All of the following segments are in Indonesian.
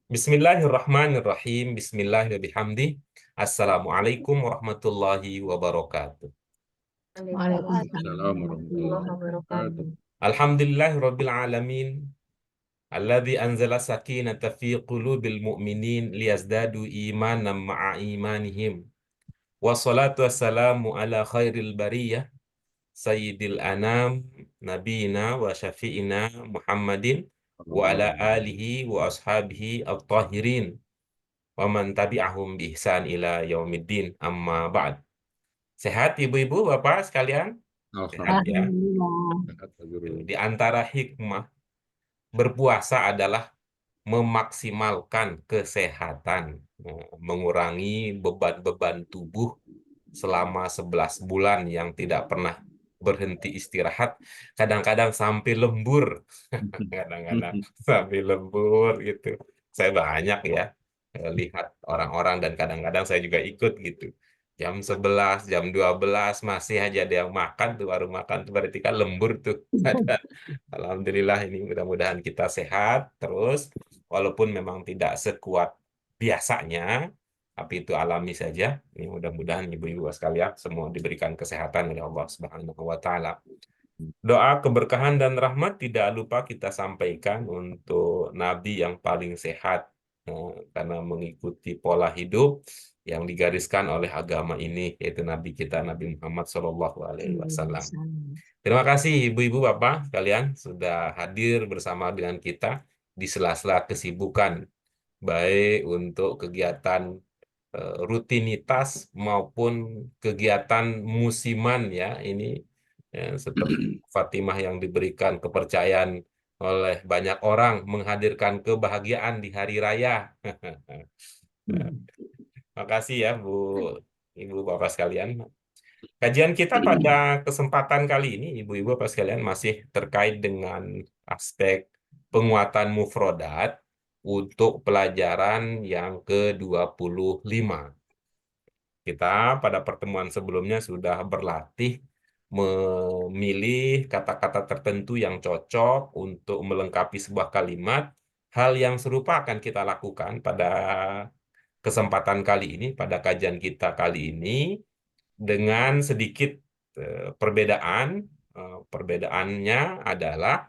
Bismillahirrahmanirrahim. Bismillahirrahmanirrahim. Assalamualaikum warahmatullahi wabarakatuh. Waalaikumsalam Waalaikumsalam warahmatullahi warahmatullahi wabarakatuh. wabarakatuh. Alhamdulillahirabbil alamin. Alladzi anzala sakinata fi qulubil mu'minin liyazdadu imanan ma'a imanihim. Wassalatu wassalamu ala khairil bariyah sayyidil anam nabiyina wa syafi'ina Muhammadin wa ala alihi wa ashabihi at-tahirin wa man tabi'ahum bi ihsan ila yaumiddin, amma ba'd. Sehat ibu-ibu, bapak sekalian? Sehat ya. Alhamdulillah. Di antara hikmah berpuasa adalah memaksimalkan kesehatan, mengurangi beban-beban tubuh selama 11 bulan yang tidak pernah berhenti istirahat, kadang-kadang sampai lembur. Kadang-kadang sampai lembur gitu. Saya banyak ya lihat orang-orang, dan kadang-kadang saya juga ikut gitu. Jam 11, jam 12 masih aja ada yang makan tuh, baru makan tuh berarti kan lembur tuh. Alhamdulillah, ini mudah-mudahan kita sehat terus, walaupun memang tidak sekuat biasanya, tapi itu alami saja. Ini mudah-mudahan ibu-ibu sekalian semua diberikan kesehatan oleh Allah Subhanahu wa taala. Doa keberkahan dan rahmat tidak lupa kita sampaikan untuk Nabi yang paling sehat, karena mengikuti pola hidup yang digariskan oleh agama ini, yaitu Nabi kita Nabi Muhammad SAW. Terima kasih ibu-ibu bapak sekalian sudah hadir bersama dengan kita di sela-sela kesibukan, baik untuk kegiatan rutinitas maupun kegiatan musiman ya ini, seperti Fatimah yang diberikan kepercayaan oleh banyak orang menghadirkan kebahagiaan di hari raya. Makasih ya Bu, Ibu Bapak sekalian. Kajian kita pada kesempatan kali ini, ibu-ibu Bapak sekalian, masih terkait dengan aspek penguatan mufrodat untuk pelajaran yang ke-25. Kita pada pertemuan sebelumnya sudah berlatih memilih kata-kata tertentu yang cocok untuk melengkapi sebuah kalimat. Hal yang serupa akan kita lakukan pada kesempatan kali ini, pada kajian kita kali ini, dengan sedikit perbedaan. Perbedaannya adalah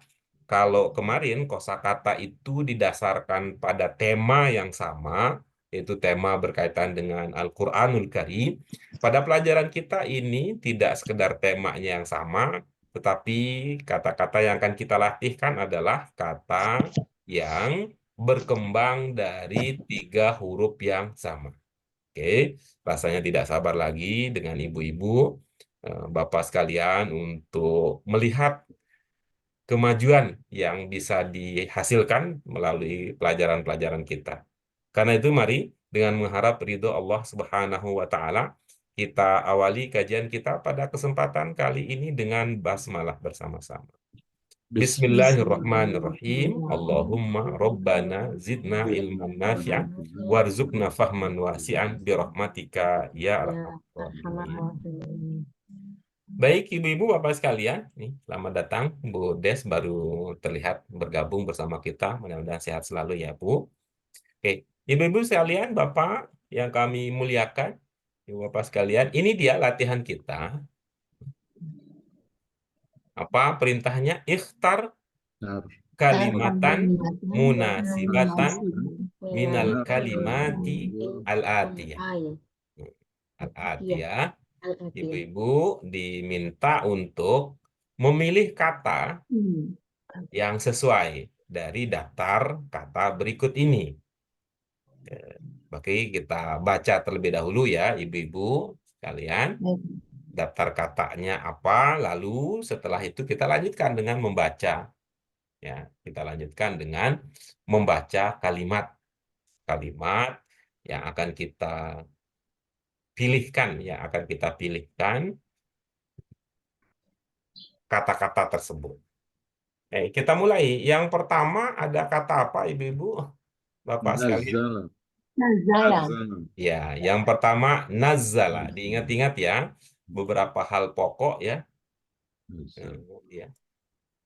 kalau kemarin kosakata itu didasarkan pada tema yang sama, yaitu tema berkaitan dengan Al-Quranul Karim. Pada pelajaran kita ini tidak sekedar temanya yang sama, tetapi kata-kata yang akan kita latihkan adalah kata yang berkembang dari 3 huruf yang sama. Oke, rasanya tidak sabar lagi dengan ibu-ibu, bapak sekalian, untuk melihat kemajuan yang bisa dihasilkan melalui pelajaran-pelajaran kita. Karena itu mari dengan mengharap ridho Allah Subhanahu wa taala, kita awali kajian kita pada kesempatan kali ini dengan basmalah bersama-sama. Bismillahirrahmanirrahim. Allahumma rabbana zidna ilman nafi'an warzuqna fahman wasi'an birahmatika ya arhamar rahimin. Baik, ibu-ibu, bapak sekalian, nih, selamat datang. Bu Des baru terlihat bergabung bersama kita. Mudah-mudahan sehat selalu ya, Bu. Oke, ibu-ibu sekalian, bapak yang kami muliakan, ibu bapak sekalian, ini dia latihan kita. Apa perintahnya? Ikhtar kalimatan munasibatan minal kalimati al-atiyah. Al-atiyah. Ibu-ibu diminta untuk memilih kata yang sesuai dari daftar kata berikut ini. Oke, kita baca terlebih dahulu ya, ibu-ibu sekalian. Daftar katanya apa, lalu setelah itu kita lanjutkan dengan membaca. Ya, kita lanjutkan dengan membaca kalimat yang akan kita pilihkan, kata-kata tersebut. Kita mulai. Yang pertama ada kata apa, ibu-ibu, bapak sekalian? Nazala. Ya, yang pertama nazala. Diingat-ingat ya, beberapa hal pokok ya. Ya,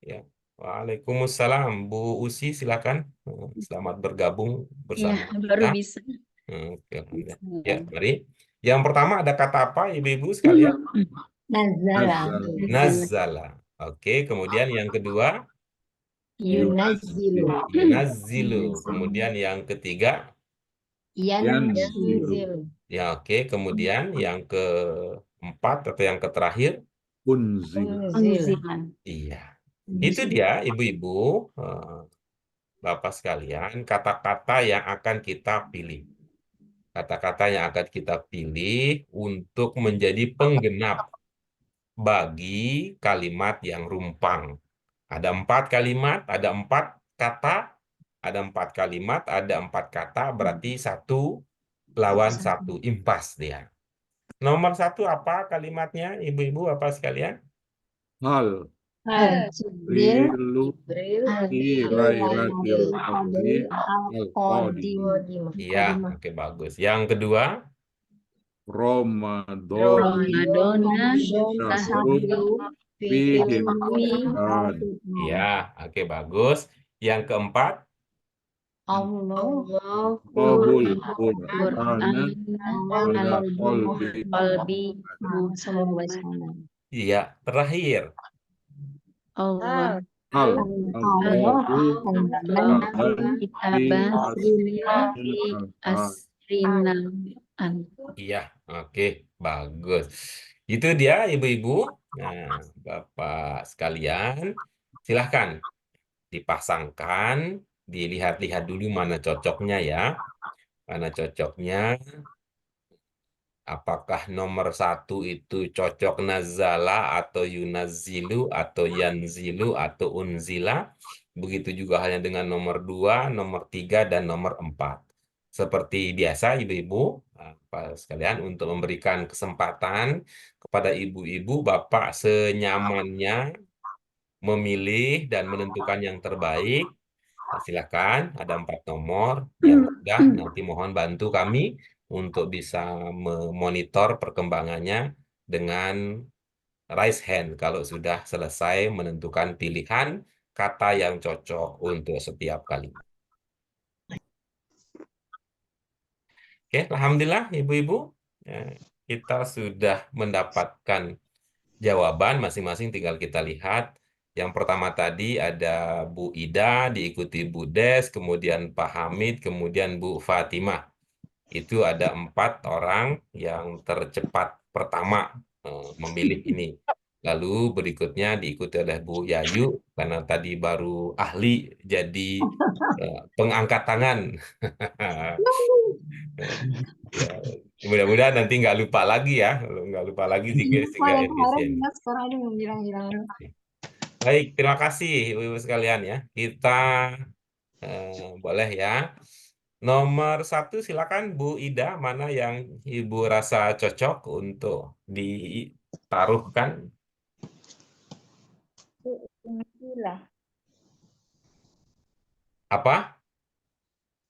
ya. Waalaikumsalam. Bu Usi, silakan. Selamat bergabung Iya, bersama baru kita. bisa. Oke, alhamdulillah. Ya, mari. Yang pertama ada kata apa, Ibu-ibu sekalian? Nazala. Nazala. Oke, kemudian yang kedua, Yunazilu. yunazilu. Kemudian yang ketiga, Yanzilu. ya oke. Kemudian yang keempat atau yang terakhir, Unzilan. iya. Itu dia, Ibu-ibu, eh, Bapak sekalian, kata-kata yang akan kita pilih. Kata-kata yang akan kita pilih untuk menjadi penggenap bagi kalimat yang rumpang. Ada 4 kalimat, ada 4 kata, ada 4 kalimat, ada 4 kata, berarti satu lawan satu, impas dia. Nomor 1 apa kalimatnya, Ibu-ibu, apa sekalian? Hal, Jibril. rilu, kira-kira, al-qadim, Iya, oke bagus. Yang kedua, Ramadan, Ramadona syahrun, fihi Quran, iya, oke bagus. Yang keempat, Allah. qabul Quran Qur'ana, ala qalbi, qalbi Semoga sana. iya, terakhir. Allah hal, Allah. kitaban, kitaban asrin, asrina an. Iya, oke, bagus. Itu dia, Ibu-ibu. Nah, Bapak sekalian, silahkan dipasangkan, dilihat-lihat dulu mana cocoknya ya. Mana cocoknya. Apakah nomor 1 itu cocok nazala atau yunazilu atau yanzilu atau unzila. Begitu juga halnya dengan nomor 2, nomor 3, dan nomor 4. Seperti biasa, Ibu-ibu, Pak sekalian, untuk memberikan kesempatan kepada ibu-ibu, Bapak senyamannya memilih dan menentukan yang terbaik. Nah, silakan, ada 4 nomor yang sudah, nanti mohon bantu kami untuk bisa memonitor perkembangannya dengan raise hand kalau sudah selesai menentukan pilihan kata yang cocok untuk setiap kalimat. Oke, alhamdulillah Ibu-ibu, kita sudah mendapatkan jawaban masing-masing, tinggal kita lihat. Yang pertama tadi ada Bu Ida, diikuti Bu Des, kemudian Pak Hamid, kemudian Bu Fatimah. Itu ada 4 orang yang tercepat pertama memilih ini. Lalu berikutnya diikuti oleh Bu Yayu, karena tadi baru ahli jadi pengangkat tangan. Ya, mudah-mudahan nanti nggak lupa lagi ya. Kalau nggak lupa lagi sehingga efisien. Sekarang ini bilang-bilang. Baik, terima kasih Ibu-ibu sekalian ya. Kita boleh ya. Nomor 1 silakan Bu Ida, mana yang Ibu rasa cocok untuk ditaruhkan? Unzila. Apa?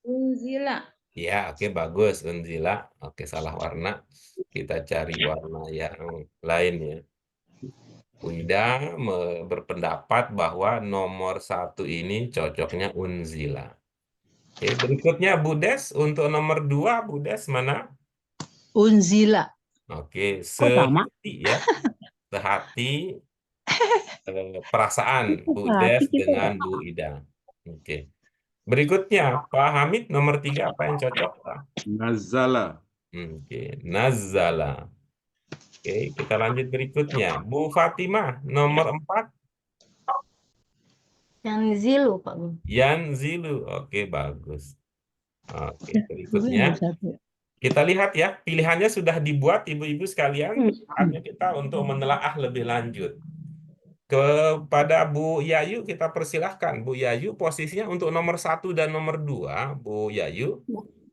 Unzila. Ya, oke bagus Unzila. Oke, salah warna. Kita cari warna yang lain ya. Bu Ida berpendapat bahwa nomor 1 ini cocoknya Unzila. Oke, berikutnya Bu Des, untuk nomor 2 Bu Des mana? Unzila. Oke, Kok sama? sehati ya. Sehati perasaan Bu Hati Des kita dengan Bu Ida. Oke. Berikutnya Pak Hamid, nomor 3 apa yang cocok Pak? nazala, Oke, Nazala. Oke, kita lanjut berikutnya. Bu Fatimah, nomor 4. Yanzilu, Pak. Yanzilu. Oke, bagus. Oke, berikutnya. Nomor 1. Kita lihat ya, pilihannya sudah dibuat Ibu-ibu sekalian. Saatnya kita untuk menelaah lebih lanjut. Kepada Bu Yayu kita persilahkan. Bu Yayu posisinya untuk nomor 1 dan nomor 2. Bu Yayu,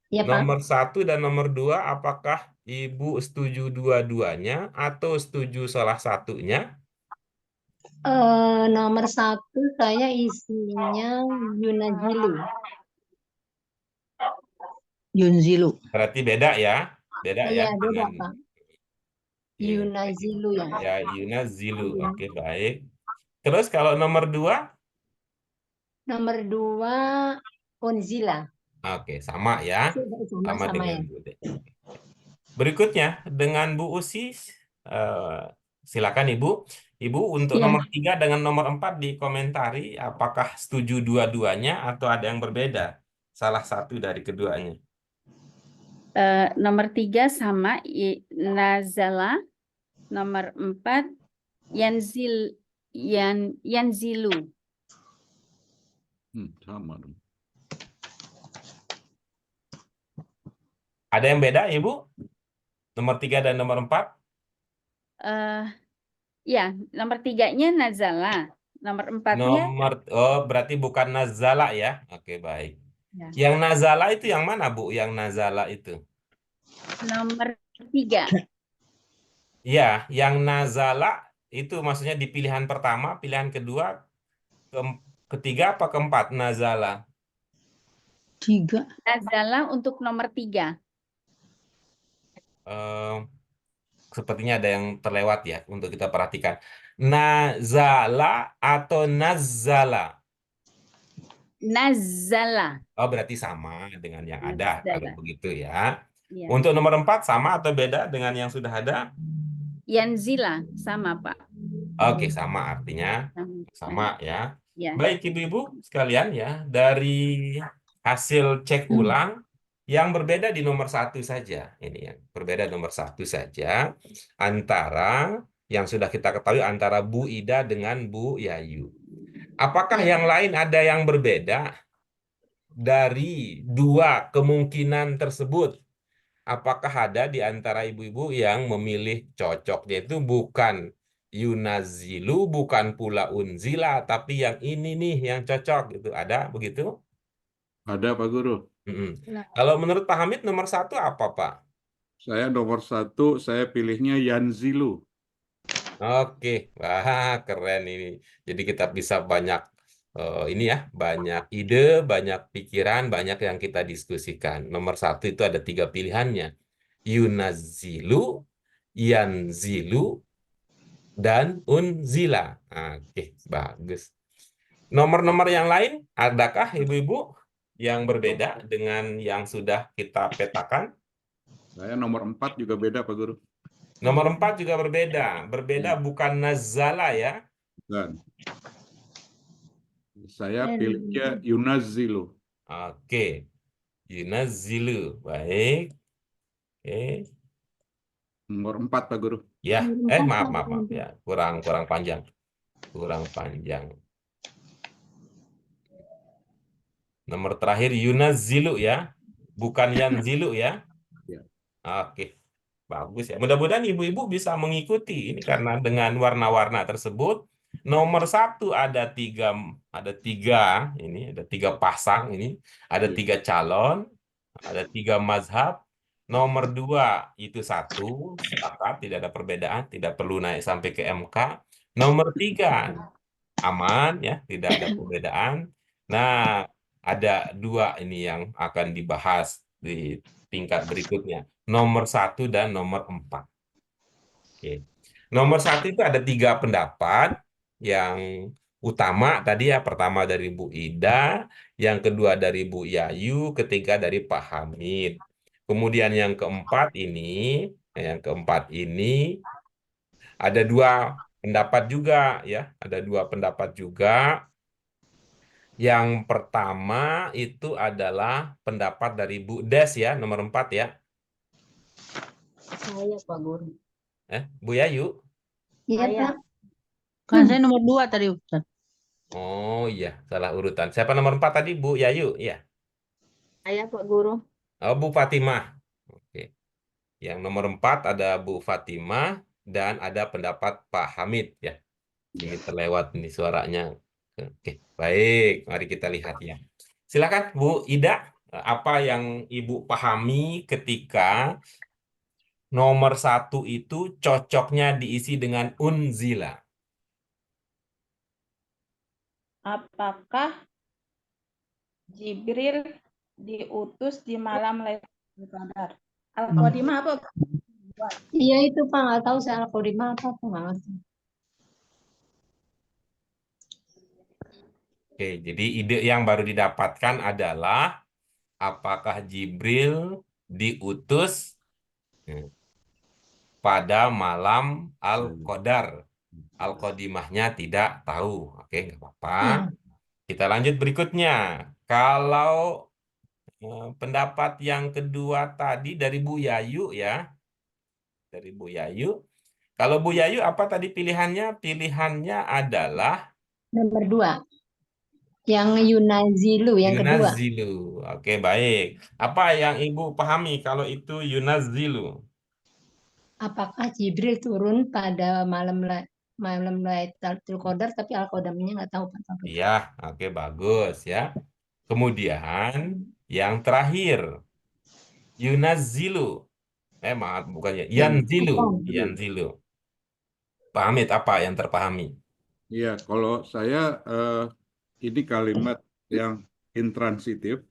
Ya, Pak. nomor 1 dan nomor 2, apakah Ibu setuju dua-duanya atau setuju salah satunya? Nomor 1 saya isinya Yunazilu. Yunzilu. Berarti beda ya? Beda ya Iya, beda, dengan Pak. Iya. Yunazilu ya. Ya, Yunazilu. Oke, baik. Terus kalau nomor 2? Nomor 2 Unzila. Oke, sama ya. Sama Sama dengan ya. Bu De. Berikutnya dengan Bu Usi, silakan Ibu. Ibu untuk Ya, nomor 3 dengan nomor 4 dikomentari apakah setuju dua-duanya atau ada yang berbeda. Salah satu dari keduanya. nomor 3 sama Nazala, nomor 4 Yanzilu. Sama dong. Ada yang beda Ibu? Nomor 3 dan nomor 4? Ya, nomor 3-nya Nazala, nomor 4-nya Berarti bukan nazala ya. Oke, baik. ya, Yang nazala itu yang mana, Bu? Yang nazala itu? nomor 3. Ya, yang nazala itu maksudnya di pilihan pertama, pilihan kedua, ketiga apa keempat nazala? 3. Nazala untuk nomor 3. Eh, Sepertinya ada yang terlewat ya untuk kita perhatikan. Nazala atau nazala? Nazala. Oh, berarti sama dengan yang ada kalau Nazala. begitu ya. Ya. Untuk nomor 4 sama atau beda dengan yang sudah ada? Yanzila sama, Pak. Oke, sama artinya sama ya. Ya. Baik Ibu-ibu sekalian ya, dari hasil cek ulang yang berbeda di nomor 1 saja. Ini yang berbeda nomor 1 saja antara yang sudah kita ketahui antara Bu Ida dengan Bu Yayu. Apakah Ya. yang lain ada yang berbeda dari dua kemungkinan tersebut? Apakah ada di antara ibu-ibu yang memilih cocoknya itu bukan yunazilu, bukan pula unzila, tapi yang ini nih yang cocok gitu. Ada begitu? Ada Pak Guru. Kalau menurut Pak Hamid nomor 1 apa Pak? Saya nomor 1, saya pilihnya Yanzilu. Oke, wah keren ini. Jadi kita bisa banyak ini ya, banyak ide, banyak pikiran, banyak yang kita diskusikan. Nomor 1 itu ada 3 pilihannya. Yunazilu, yanzilu, dan unzila. Oke, bagus. Nomor-nomor yang lain, adakah ibu-ibu yang berbeda dengan yang sudah kita petakan? Saya nomor 4 juga beda Pak Guru. Nomor 4 juga berbeda. Berbeda bukan nazala ya. Dan saya pilihnya Yunazilu. Oke, yunazilu. Baik. Oke. Nomor 4 Pak Guru. Ya, maaf ya. Kurang panjang. Kurang panjang. Nomor terakhir yunazilu ya. Bukan yanzilu ya. Ya. Oke. Bagus ya. Mudah-mudahan ibu-ibu bisa mengikuti ini karena dengan warna-warna tersebut nomor 1 ada tiga ini ada 3 pasang ini ada 3 calon ada 3 mazhab. Nomor 2 itu 1 sepakat tidak ada perbedaan tidak perlu naik sampai ke MK. Nomor 3 aman ya tidak ada perbedaan. Nah ada 2 ini yang akan dibahas di tingkat berikutnya. Nomor 1 dan nomor 4. Oke. Nomor 1 itu ada 3 pendapat yang utama tadi ya. Pertama dari Bu Ida, yang kedua dari Bu Yayu, ketiga dari Pak Hamid. Kemudian yang keempat ini ada 2 pendapat juga ya. Ada 2 pendapat juga. Yang pertama itu adalah pendapat dari Bu Des ya, nomor 4 ya. Saya Pak Guru. Bu Yayu? Iya, Pak. Kan saya nomor 2 tadi Ustaz. Oh iya, salah urutan. Siapa nomor 4 tadi? Bu Yayu? Iya. Saya Pak Guru. Oh, Bu Fatimah. Oke. Yang nomor 4 ada Bu Fatimah dan ada pendapat Pak Hamid ya. Ini terlewat ini suaranya. Oke, baik. Mari kita lihat ya. Silakan Bu Ida, apa yang Ibu pahami ketika nomor 1 itu cocoknya diisi dengan unzila? Apakah Jibril diutus di malam Lailatul Qadar? Al-Qadimah apa? Iya itu Pak, nggak tahu saya Al-Qadimah apa nggak ngerti. Oke, jadi ide yang baru didapatkan adalah apakah Jibril diutus pada malam Al-Qadar? Al-Qadimahnya tidak tahu. Oke, nggak apa-apa. Kita lanjut berikutnya. Kalau pendapat yang kedua tadi dari Bu Yayu ya. Dari Bu Yayu. Kalau Bu Yayu apa tadi pilihannya? Pilihannya adalah Nomor 2. Yang Yunazilu yang kedua. Yunazilu. Oke, baik. Apa yang Ibu pahami kalau itu Yunazilu? Apakah Jibril turun pada malam Lailatul Qadar tapi Al-Qadamnya nggak tahu Pak. Iya, oke bagus ya. Kemudian yang terakhir, Yunazilu. Maaf, bukannya. Yanzilu. Yanzilu. Pak Hamid, apa yang terpahami? Iya, kalau saya ini kalimat yang intransitif,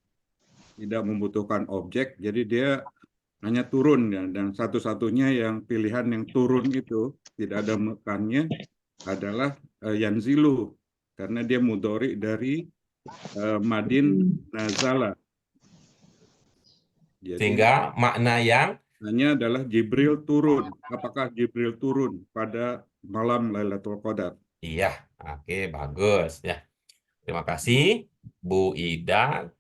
tidak membutuhkan objek, jadi dia hanya turun ya. Dan satu-satunya yang pilihan yang turun itu tidak ada mekannya adalah yanzilu, karena dia mudhari dari madin nazala. Jadi Sehingga makna yang hanya adalah Jibril turun. Apakah Jibril turun pada malam Lailatul Qadar? iya, oke bagus ya. Terima kasih Bu Ida.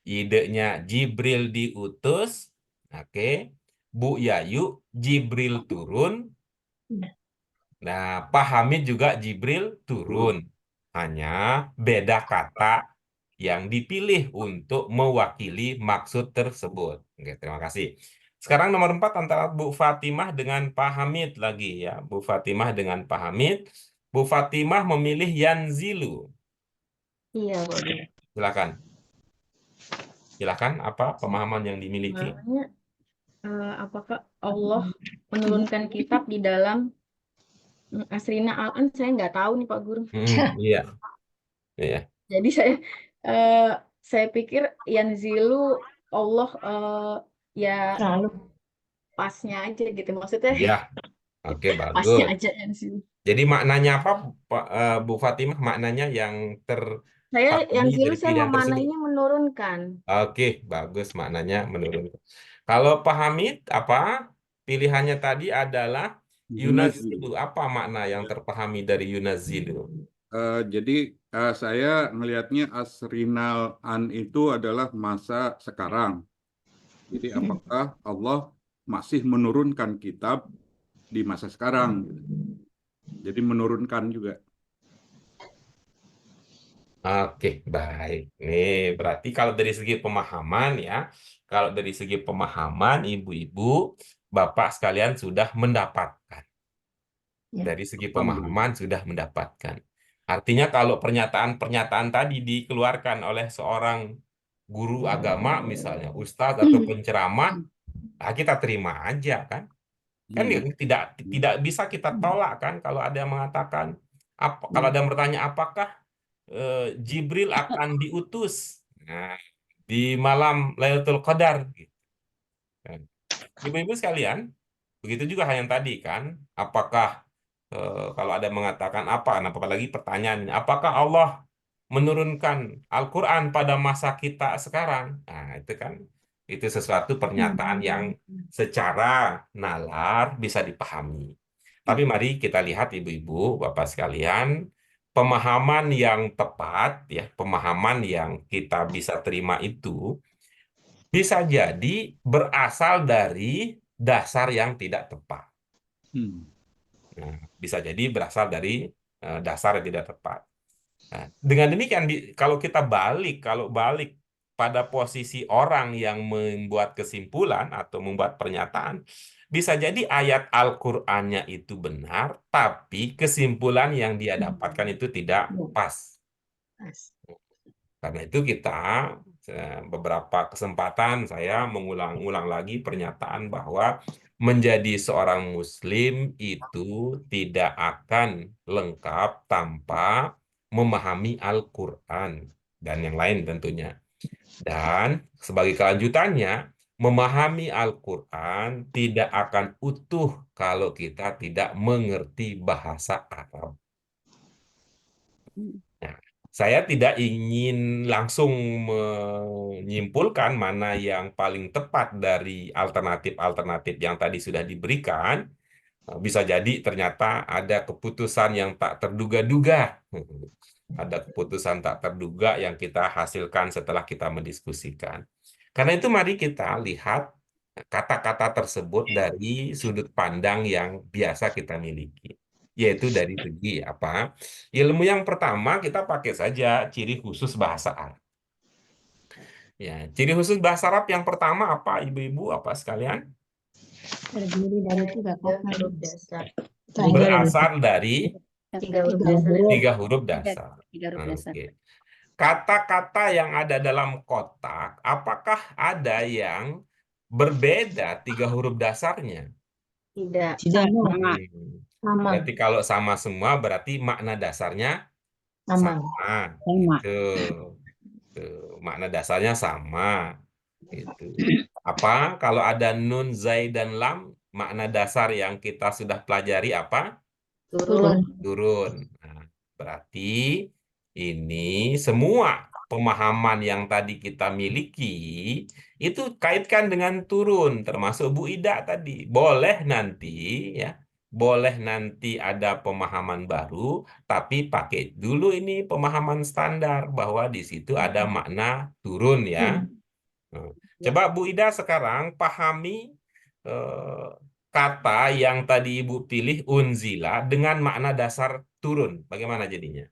Idenya Jibril diutus. Oke. Bu Yayu, Jibril turun. Nah, Pak Hamid juga Jibril turun. Hanya beda kata yang dipilih untuk mewakili maksud tersebut. Oke, terima kasih. Sekarang nomor 4 antara Bu Fatimah dengan Pak Hamid lagi ya. Bu Fatimah dengan Pak Hamid. Bu Fatimah memilih Yanzilu. Iya, boleh. Silakan. Silakan, apa pemahaman yang dimiliki? Makanya, apakah Allah menurunkan kitab di dalam Asrina Al-An? Saya nggak tahu nih Pak Guru. Iya. Iya. Jadi saya pikir Yanzilu Allah ya Lalu pasnya aja gitu. Maksudnya Iya. Oke, pasnya bagus. aja Yanzilu. Jadi maknanya apa, Bu Fatimah? Maknanya yang Saya terpahami Yanzilu dari saya pilihan tersebut. memaknainya menurunkan. Oke, bagus maknanya menurun. Kalau Pak Hamid, apa pilihannya tadi adalah Yunazilu. Apa makna yang terpahami dari Yunazilu? Jadi saya melihatnya Asrinal An itu adalah masa sekarang. Jadi apakah Allah masih menurunkan kitab di masa sekarang? Jadi menurunkan juga. Oke, baik. Ini berarti kalau dari segi pemahaman ya, kalau dari segi pemahaman ibu-ibu, bapak sekalian sudah mendapatkan. Ya. Dari segi pemahaman sudah mendapatkan. Artinya kalau pernyataan-pernyataan tadi dikeluarkan oleh seorang guru agama, misalnya ustadz atau penceramah, kita terima aja kan. Kan tidak bisa kita tolak kan kalau ada yang mengatakan kalau ada yang bertanya apakah Jibril akan diutus di malam Lailatul Qadar gitu. Kan. Ibu-ibu sekalian, begitu juga hal yang tadi kan, apakah kalau ada yang mengatakan apa, nah apalagi pertanyaan ini, apakah Allah menurunkan Al-Quran pada masa kita sekarang? Nah, itu kan itu sesuatu pernyataan yang secara nalar bisa dipahami. Tapi mari kita lihat ibu-ibu, bapak sekalian, pemahaman yang tepat ya, pemahaman yang kita bisa terima itu bisa jadi berasal dari dasar yang tidak tepat. Nah, bisa jadi berasal dari dasar yang tidak tepat. Nah, dengan demikian, kalau balik pada posisi orang yang membuat kesimpulan atau membuat pernyataan, bisa jadi ayat Al-Qur'annya itu benar, tapi kesimpulan yang dia dapatkan itu tidak pas. Karena itu beberapa kesempatan saya mengulang-ulang lagi pernyataan bahwa menjadi seorang Muslim itu tidak akan lengkap tanpa memahami Al-Quran dan yang lain tentunya. Dan sebagai kelanjutannya, memahami Al-Quran tidak akan utuh kalau kita tidak mengerti bahasa Arab. Nah, Saya tidak ingin langsung menyimpulkan mana yang paling tepat dari alternatif-alternatif yang tadi sudah diberikan. Bisa jadi ternyata ada keputusan yang tak terduga-duga. Ada keputusan tak terduga yang kita hasilkan setelah kita mendiskusikan. Karena itu mari kita lihat kata-kata tersebut dari sudut pandang yang biasa kita miliki. Yaitu dari segi apa? Ilmu yang pertama kita pakai saja ciri khusus bahasa Arab. Ya, ciri khusus bahasa Arab yang pertama apa, ibu-ibu, apa sekalian? Terdiri dari tiga Tiga kata. huruf dasar. Berasal dari Tiga huruf Tiga dasar. huruf. 3 huruf dasar. Tiga huruf dasar. Oke. Kata-kata yang ada dalam kotak, apakah ada yang berbeda 3 huruf dasarnya? Tidak. Tidak Sama. sama. Sama. Berarti kalau sama semua, berarti makna dasarnya Sama. sama. Sama. Itu. Makna dasarnya sama. Itu. Apa? Kalau ada nun, zai, dan lam, makna dasar yang kita sudah pelajari apa? Turun. Turun. Nah, berarti ini semua pemahaman yang tadi kita miliki itu kaitkan dengan turun, termasuk Bu Ida tadi. Boleh nanti ada pemahaman baru, tapi pakai dulu ini pemahaman standar bahwa di situ ada makna turun ya. Nah, coba Bu Ida sekarang pahami eh, kata yang tadi Ibu pilih unzila dengan makna dasar turun. Bagaimana jadinya?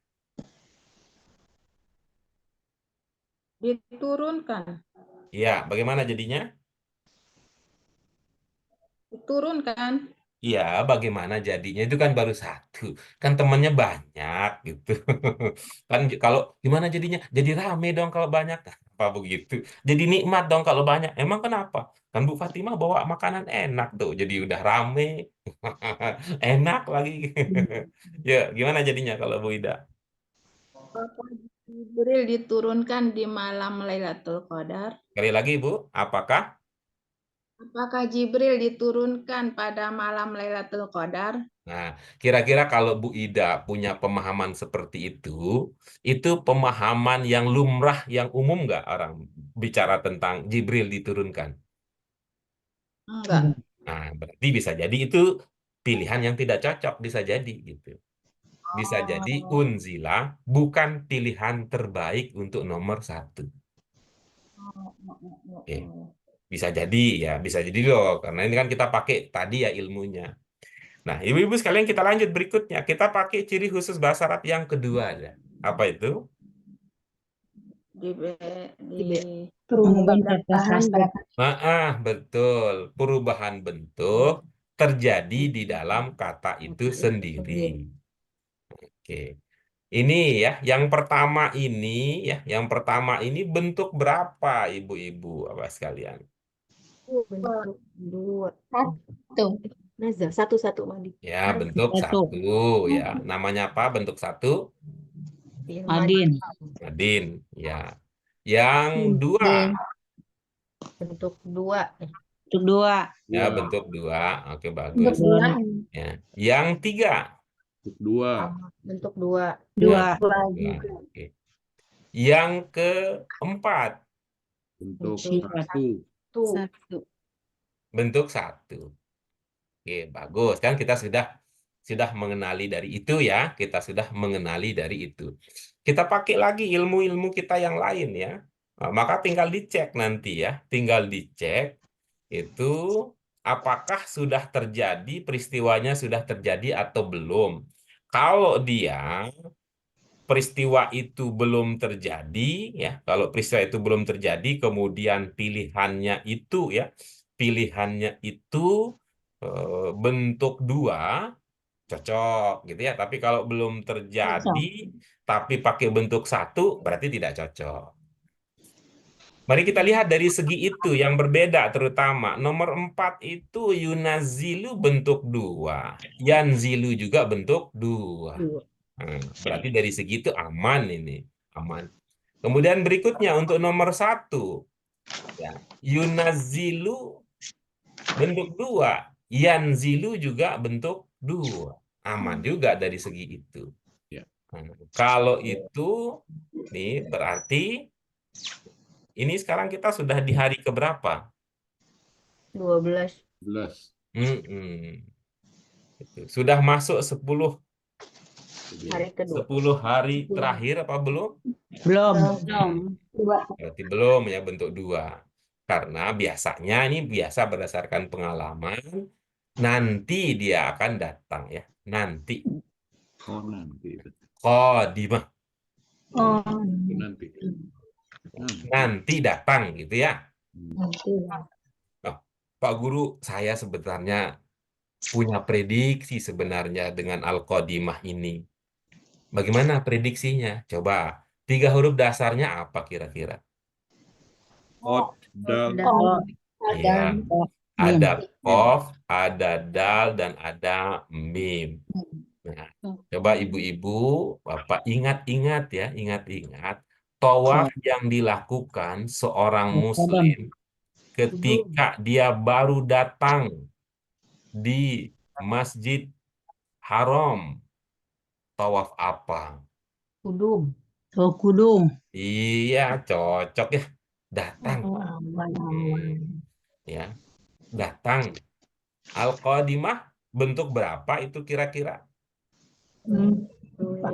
Diturunkan. Ya, bagaimana jadinya? Diturunkan. Iya, bagaimana jadinya? Itu kan baru satu. Kan temannya banyak gitu. Kan kalau gimana jadinya? Jadi rame dong kalau banyak. Apa begitu? Jadi nikmat dong kalau banyak. Emang kenapa? Kan Bu Fatimah bawa makanan enak tuh. Jadi udah rame. Enak lagi. Ya, gimana jadinya kalau Bu Ida? Apakah Jibril diturunkan di malam Lailatul Qadar? Sekali lagi, Bu. Apakah? Apakah Jibril diturunkan pada malam Lailatul Qadar? Nah, kira-kira kalau Bu Ida punya pemahaman seperti itu pemahaman yang lumrah, yang umum nggak orang bicara tentang Jibril diturunkan? Enggak. Nah, berarti bisa jadi itu pilihan yang tidak cocok, bisa jadi gitu. Bisa jadi unzila bukan pilihan terbaik untuk nomor 1. Oke. Bisa jadi ya, bisa jadi loh, karena ini kan kita pakai tadi ya ilmunya. Nah, ibu-ibu sekalian kita lanjut berikutnya. Kita pakai ciri khusus bahasa Arab yang kedua ya. Apa itu? Perubahan kata. Betul. Perubahan bentuk terjadi di dalam kata itu sendiri. Oke. Ini ya, yang pertama ini bentuk berapa ibu-ibu apa sekalian? Bentuk dua. Satu. Nazar, satu-satu Madi. Ya, bentuk Satu. 1 ya. Namanya apa bentuk 1? Adin. Adin, ya. Yang 2. Bentuk dua. Untuk dua. Ya, bentuk 2. Oke, bagus. Dua. Ya. Yang 3. Bentuk dua. Bentuk dua. Dua. Ya, oke. Yang keempat. Bentuk Bentuk satu. Tuh. Satu. Bentuk 1. Oke, bagus. Kan kita sudah mengenali dari itu ya. Kita sudah mengenali dari itu. Kita pakai lagi ilmu-ilmu kita yang lain ya. Nah, maka tinggal dicek nanti ya. Tinggal dicek itu apakah sudah terjadi, peristiwanya sudah terjadi atau belum. Kalau peristiwa itu belum terjadi ya, kalau peristiwa itu belum terjadi kemudian pilihannya itu bentuk 2 cocok gitu ya, tapi kalau belum terjadi tapi pakai bentuk 1 berarti tidak cocok. Mari kita lihat dari segi itu yang berbeda, terutama nomor 4 itu yunazilu bentuk 2, yanzilu juga bentuk 2. Berarti dari segi itu aman ini, aman. Kemudian berikutnya untuk nomor 1, ya, yunazilu bentuk 2, yanzilu juga bentuk 2. Aman juga dari segi itu. Ya. Nah, kalau itu, nih berarti ini sekarang kita sudah di hari keberapa? 12. 11. Mm-mm. Sudah masuk 10 Hari kedua. hari terakhir apa belum? Belum. Belum. Dua. Berarti belum ya, bentuk 2. Karena biasanya ini biasa berdasarkan pengalaman, nanti dia akan datang ya. Nanti. Oh, nanti. Qadimah. Oh, Itu nanti. Nanti. Nanti datang gitu ya. nanti. Nah, Pak Guru, saya sebenarnya punya prediksi sebenarnya dengan Al-Qadimah ini. Bagaimana prediksinya? Coba, 3 huruf dasarnya apa kira-kira? Qad, dal, Oh, ada. Ya, ada Qaf, ada Dal, dan ada Mim. Nah, coba ibu-ibu, bapak ingat-ingat ya, ingat-ingat. Tawaf yang dilakukan seorang muslim ketika dia baru datang di Masjid Haram. Tawaf apa? Kudum. Oh, kudum. Iya, cocok ya. Datang. Awan-awan. Ya, datang. Al-Qadimah bentuk berapa itu kira-kira? Empat.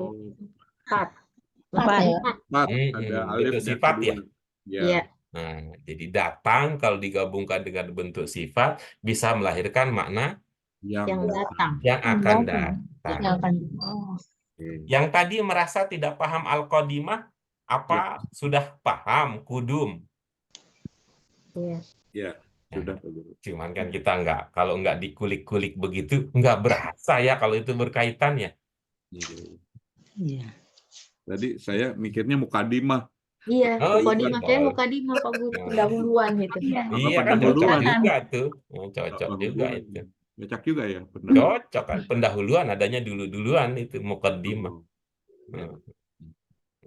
Empat ya. 4. Ada alif Bentuk dan sifat ya. kedua. Ya. Iya. Nah, jadi datang kalau digabungkan dengan bentuk sifat bisa melahirkan makna Yang datang. yang akan Datang. datang. Yang akan. Oh, Oke. Yang tadi merasa tidak paham Al-Qadimah, apa sudah paham kudum? Iya. Ya, sudah Pak Guru. Cuman kan kita kalau nggak dikulik-kulik begitu, nggak berasa ya kalau itu berkaitan ya. Iya. Iya. Tadi saya mikirnya mukadimah. Iya. Oh, Mukadimah. iya. Saya mukadimah Pak Guru. Pendahuluan gitu. Iya kan cocok pendahuluan. juga tuh. Oh, cocok Apa juga hubungan? itu. Cocok juga ya. Benar. Cocok kan pendahuluan adanya dulu-duluan itu muqaddimah. Oh. Hmm.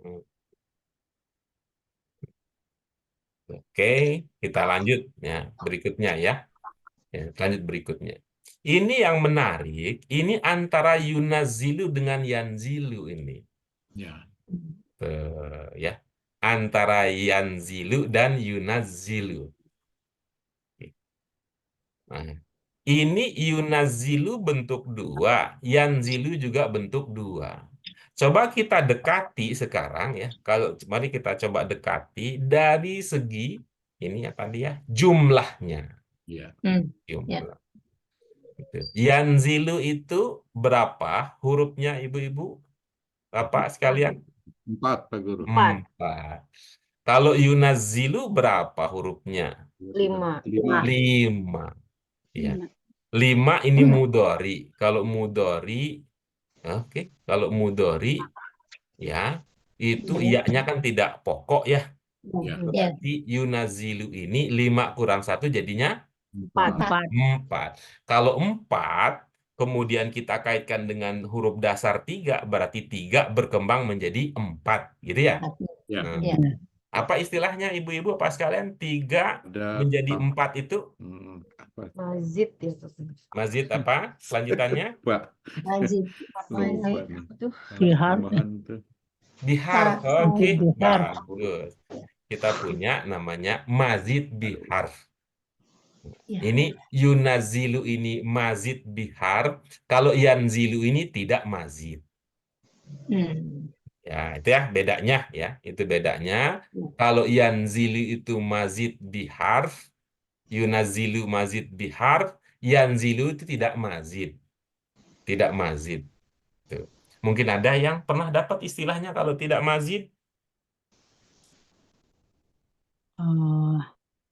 Hmm. Oke, kita lanjut ya berikutnya ya. Ya, lanjut berikutnya. Ini yang menarik, ini antara yunazilu dengan yanzilu ini. Ya. Ya. Antara yanzilu dan yunazilu. Nah, ini yunazilu bentuk 2, yanzilu juga bentuk 2. Coba kita dekati sekarang ya. Mari kita coba dekati dari segi ini apa dia? Jumlahnya. Ya. Jumlah. Gitu. Yanzilu itu berapa hurufnya ibu-ibu? Bapak sekalian? 4 Pak Guru. 4. Kalau yunazilu berapa hurufnya? 5. 5. Ya. 5 ini mudhari. Kalau mudhari, oke. Kalau mudhari, ya, itu iya-nya kan tidak pokok ya. Ya. Berarti yunazilu ini 5 kurang 1 jadinya 4. 4. Kalau 4, kemudian kita kaitkan dengan huruf dasar 3, berarti 3 berkembang menjadi 4. Gitu ya? Ya. Nah, Ya. apa istilahnya ibu-ibu apa sekalian? 3 Ada menjadi apa? 4 itu Apa? Mazid ya. mazid apa? Selanjutannya? Pak. Wajib. Lupa nih. Tuh. Bihar. Tambahan tuh. Bihar. Oke, Bihar. bagus. Kita punya namanya mazid bihar. Ya. Ini yunazilu ini mazid bihar. Kalau yanzilu ini tidak mazid. Ya, itu ya bedanya ya. Itu bedanya. Kalau yanzilu itu mazid bihar, yunazilu mazid bihar, yanzilu itu tidak mazid. Tidak mazid. Tuh. Mungkin ada yang pernah dapat istilahnya kalau tidak mazid.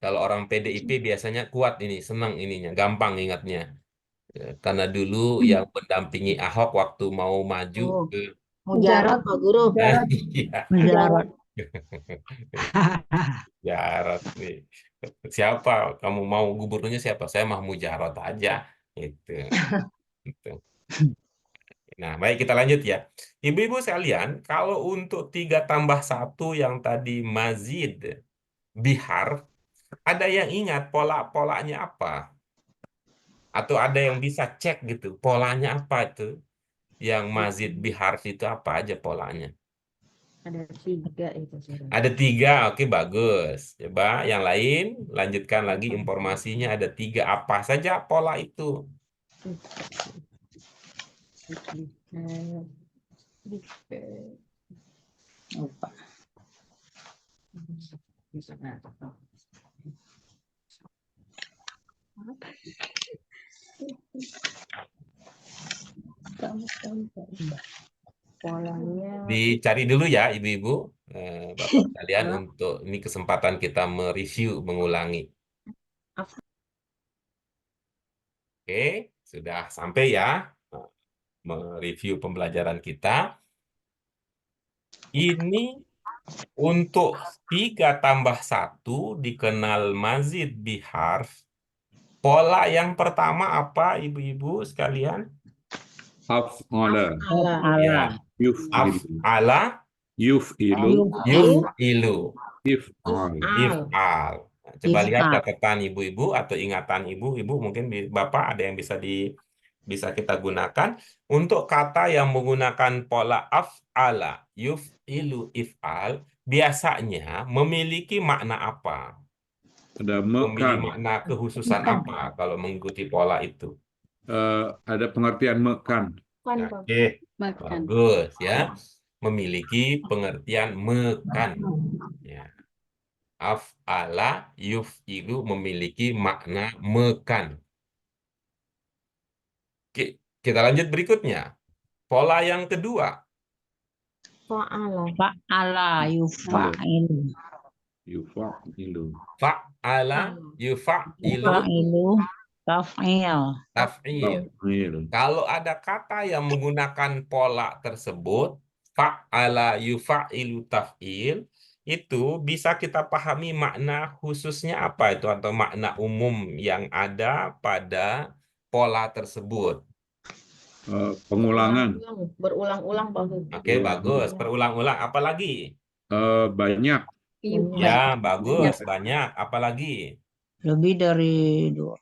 Kalau orang PDIP biasanya kuat ini, senang ininya, gampang ingatnya. Ya, karena dulu yang mendampingi Ahok waktu mau maju Oh. ke Mujarab Pak Guru. Iya, Mujarab. Jarot nih. Siapa? Kamu mau gubernurnya siapa? Saya mah Mujarot aja. Itu. Gitu. Nah, baik kita lanjut ya. Ibu-ibu sekalian, kalau untuk 3 tambah 1 yang tadi mazid bihar, ada yang ingat pola-polanya apa? Atau ada yang bisa cek gitu, polanya apa itu? Yang mazid biharf itu apa aja polanya? Ada 3 itu sudah. Ada 3, oke bagus. Coba yang lain, lanjutkan lagi informasinya. Ada 3, apa saja pola itu? Lupa. Polanya Dicari dulu ya ibu-ibu, bapak sekalian, untuk ini kesempatan kita mereview, mengulangi. Oke, sudah sampai ya mereview pembelajaran kita. Ini untuk 3 tambah 1 dikenal mazid biharf. Pola yang pertama apa ibu-ibu sekalian? Af'ala, Ya, yuf'ilu, af'ala yuf'ilu, yuf'ilu. if'al. If'al. Nah, coba lihat If'al. catatan ibu-ibu atau ingatan ibu-ibu, mungkin Bapak ada yang bisa kita gunakan untuk kata yang menggunakan pola af'ala, yuf'ilu, if'al, biasanya memiliki makna apa? Ada Memiliki mekan, makna kekhususan apa kalau mengikuti pola itu? ada pengertian mekan. Oke, Makan. bagus ya. Memiliki pengertian mekan. Ya. Af'ala yuf'ilu memiliki makna mekan. Oke, kita lanjut berikutnya. Pola yang kedua. fa'ala. Fa'ala yufa'ilu. Yuf'ilu. Fa'ala yuf'ilu Yufa'ilu taf'il. taf'il. Taf'il. Kalau ada kata yang menggunakan pola tersebut, fa'ala yufa'ilu taf'il, itu bisa kita pahami makna khususnya apa itu, atau makna umum yang ada pada pola tersebut. Pengulangan, Berulang-ulang Pak Ustaz. Oke, bagus. Berulang-ulang. Apalagi? banyak, Ya, bagus. Banyak. Apalagi? Lebih dari 2.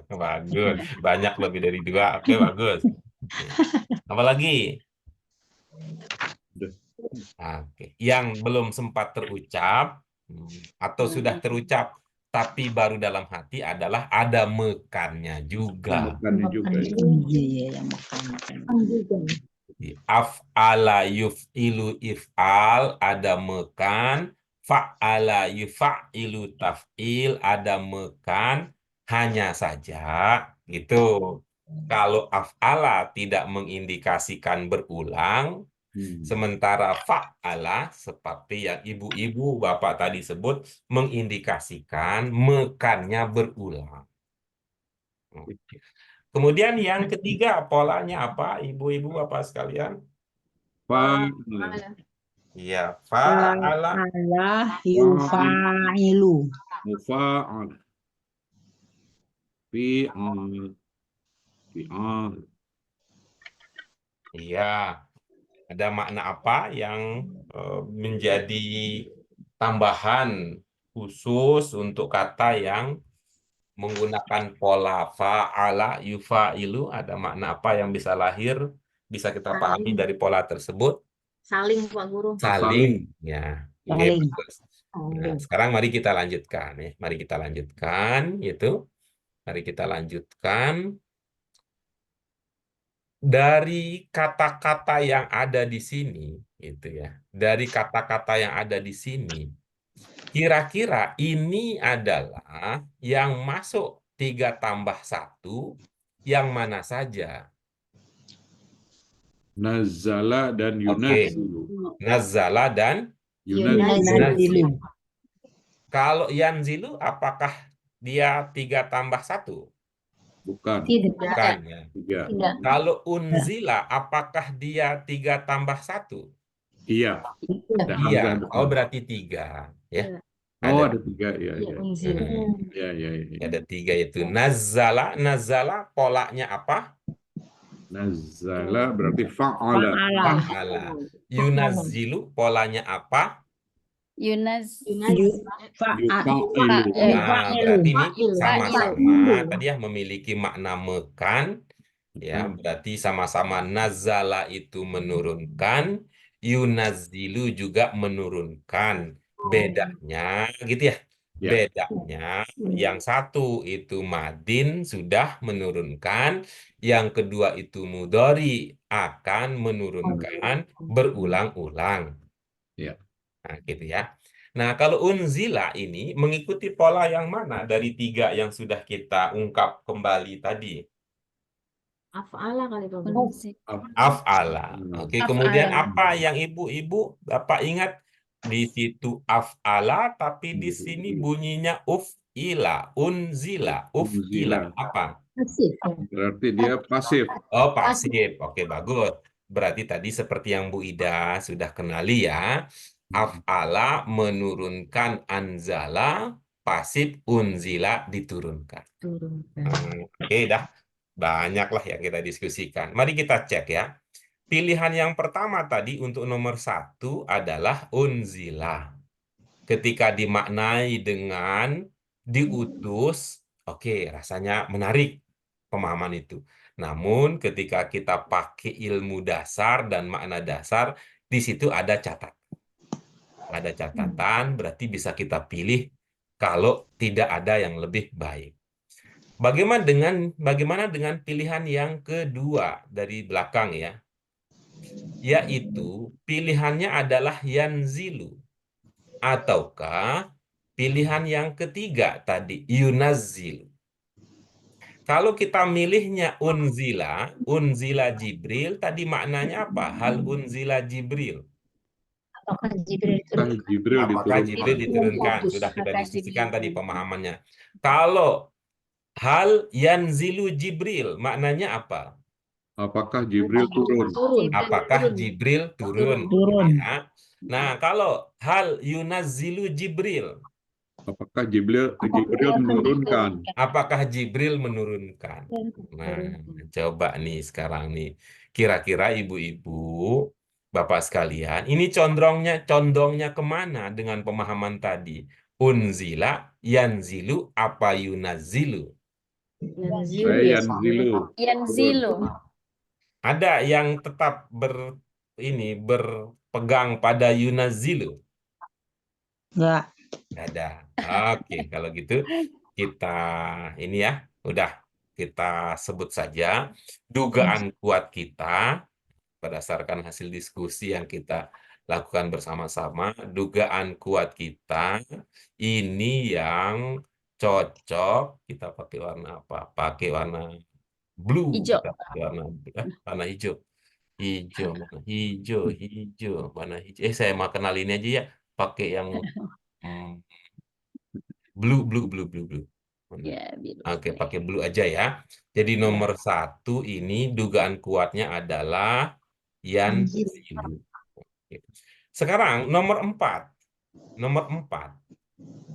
Bagus. Banyak lebih dari 2. Oke, bagus. Apalagi? Oke. Yang belum sempat terucap atau sudah terucap tapi baru dalam hati adalah ada mekannya juga. mekannya juga. Iya, yang makan. Af'ala yuf'ilu if'al ada mekan, fa'ala yuf'ilu taf'il ada mekan, hanya saja gitu. Kalau af'ala tidak mengindikasikan berulang, sementara fa'ala seperti yang ibu-ibu bapak tadi sebut mengindikasikan mekannya berulang. Oke. Kemudian yang ketiga polanya apa ibu-ibu bapak sekalian? Fa'ala, Iya, fa'ala Fa'ala yufa'ilu. mufa'al, fi'al, fi'al. iya. Ada makna apa yang menjadi tambahan khusus untuk kata yang menggunakan pola fa'ala yufa'ilu? Ada makna apa yang bisa lahir, bisa kita pahami dari pola tersebut? Saling Pak Guru. Saling. Ya. Oke, Saling. bagus. Nah, sekarang mari kita lanjutkan ya. Mari kita lanjutkan gitu. Mari kita lanjutkan. Dari kata-kata yang ada di sini, gitu ya. Dari kata-kata yang ada di sini, kira-kira ini adalah yang masuk 3 tambah 1, yang mana saja? Nazala dan Oke. yunazzilu. Nazala dan Yunazilu. kalau yanzilu, apakah dia 3 tambah 1? Bukan, Tidak. Bukan ya. 3. Tidak. Kalau unzila, apakah dia 3 tambah 1? Iya. Ada Iya. hamzah depan. Oh, berarti 3 ya. Oh, Ada ada 3 ya, ya. Ya, ya, ya. ada 3 itu. Nazala, nazala polanya apa? Nazala berarti fa'ala. Fa'ala. Fa'ala. Yunazzilu polanya apa? Yunaz. Yufa'ilu. Nah, berarti ini Yufa'ilu. sama-sama tadi ya, memiliki makna mekan Ya, berarti sama-sama nazala itu menurunkan, yunazilu juga menurunkan. Bedanya gitu ya. Ya. Bedanya yang satu itu madin sudah menurunkan, yang kedua itu mudhari akan menurunkan berulang-ulang. Ya. Nah, gitu ya. Nah, kalau unzila ini mengikuti pola yang mana dari tiga yang sudah kita ungkap kembali tadi? Af'ala kali Pak. Af'ala. Oke, kemudian Af'ala. apa yang ibu-ibu Bapak ingat di situ af'ala, tapi di sini bunyinya uf'ila, unzila, uf'ila. Unzila. Apa? Pasif. Berarti dia pasif. Oh, pasif. Oke, bagus. Berarti tadi seperti yang Bu Ida sudah kenali ya. Af'ala menurunkan anzala, pasif unzila diturunkan. Turunkan. Oke, dah. Banyaklah yang kita diskusikan. Mari kita cek ya. Pilihan yang pertama tadi untuk nomor 1 adalah unzila. Ketika dimaknai dengan diutus, oke, rasanya menarik pemahaman itu. Namun ketika kita pakai ilmu dasar dan makna dasar, di situ ada catatan. Ada catatan, berarti bisa kita pilih kalau tidak ada yang lebih baik. Bagaimana dengan pilihan yang kedua dari belakang ya? Yaitu pilihannya adalah yanzilu. Ataukah pilihan yang ketiga tadi yunazzilu. Kalau kita milihnya unzila, unzila Jibril, tadi maknanya apa? Hal unzila Jibril. Apakah Jibril itu Kan Jibril Apakah Jibril diturunkan? diutus? Sudah kita Apakah diskusikan Jibril tadi pemahamannya. Kalau hal yanzilu Jibril, maknanya apa? Apakah Jibril turun? Apakah Jibril turun? Turun. Ya. Nah, kalau hal yunazzilu Jibril, Apakah Jibril menurunkan? apakah Jibril menurunkan? Nah, coba nih sekarang nih. Kira-kira ibu-ibu, bapak sekalian, ini condongnya kemana dengan pemahaman tadi? Unzila, yanzilu, apa yunazzilu? Yanzilu Saya ya. yanzilu. Yanzilu. Ada yang tetap berpegang pada yunazzilu? Enggak. Nggak ada. Oke, kalau gitu kita ini ya, udah kita sebut saja dugaan kuat kita berdasarkan hasil diskusi yang kita lakukan bersama-sama. Dugaan kuat kita ini yang cocok. Kita pakai warna apa? Pakai warna blue. Hijau. Kita pakai warna hijau. Hijau, mana hijau. Saya mau kenal ini aja ya. Pakai yang blue. Ya, biru. Oke, pakai blue aja ya. Jadi nomor 1 ini dugaan kuatnya adalah yanzilu. Sekarang nomor 4.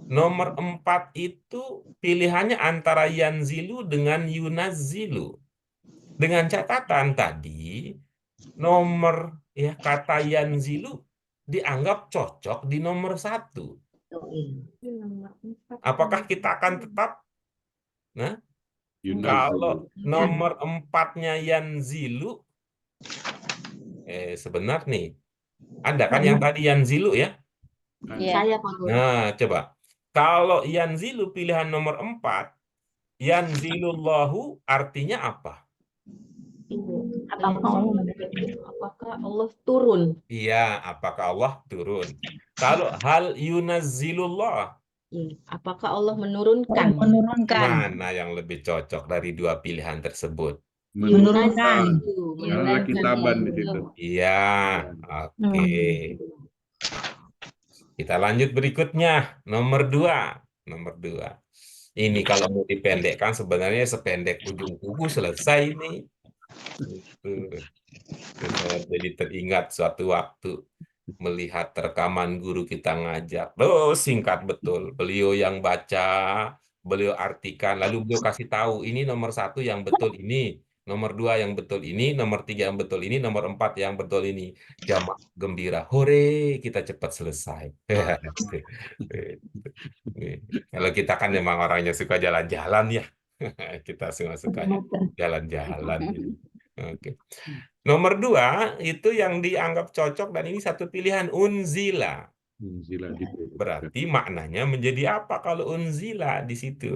Nomor 4 itu pilihannya antara yanzilu dengan yunazzilu. Dengan catatan tadi nomor ya kata yanzilu dianggap cocok di nomor 1. Apakah kita akan tetap? Nah, kalau nomor 4-nya yanzilu, sebenarnya nih, ada kan yang tadi yanzilu ya? Iya. Saya Pak Guru. Nah, coba. Kalau yanzilu pilihan nomor 4, yanzilullahu artinya apa? Apakah Allah turun? Iya, apakah Allah turun? Kalau hal yunazzilullah, Apakah Allah menurunkan? Menurunkan. mana yang lebih cocok dari dua pilihan tersebut? Menurunkan. Karena kitaban di situ. Iya, oke. Kita lanjut berikutnya, nomor 2. Ini kalau mau dipendekkan sebenarnya sependek ujung kuku selesai ini. Saya jadi teringat suatu waktu melihat rekaman guru kita ngajar. Oh, singkat betul. Beliau yang baca, beliau artikan, lalu beliau kasih tahu ini nomor 1 yang betul ini, nomor 2 yang betul ini, nomor 3 yang betul ini, nomor 4 yang betul ini. Jamak gembira, hore, kita cepat selesai. Kalau kita kan memang orangnya suka jalan-jalan ya. kita suka-sukanya jalan-jalan gitu. Oke. Nomor 2 itu yang dianggap cocok dan ini satu pilihan unzila. Unzila diturunkan. Berarti maknanya menjadi apa kalau unzila di situ?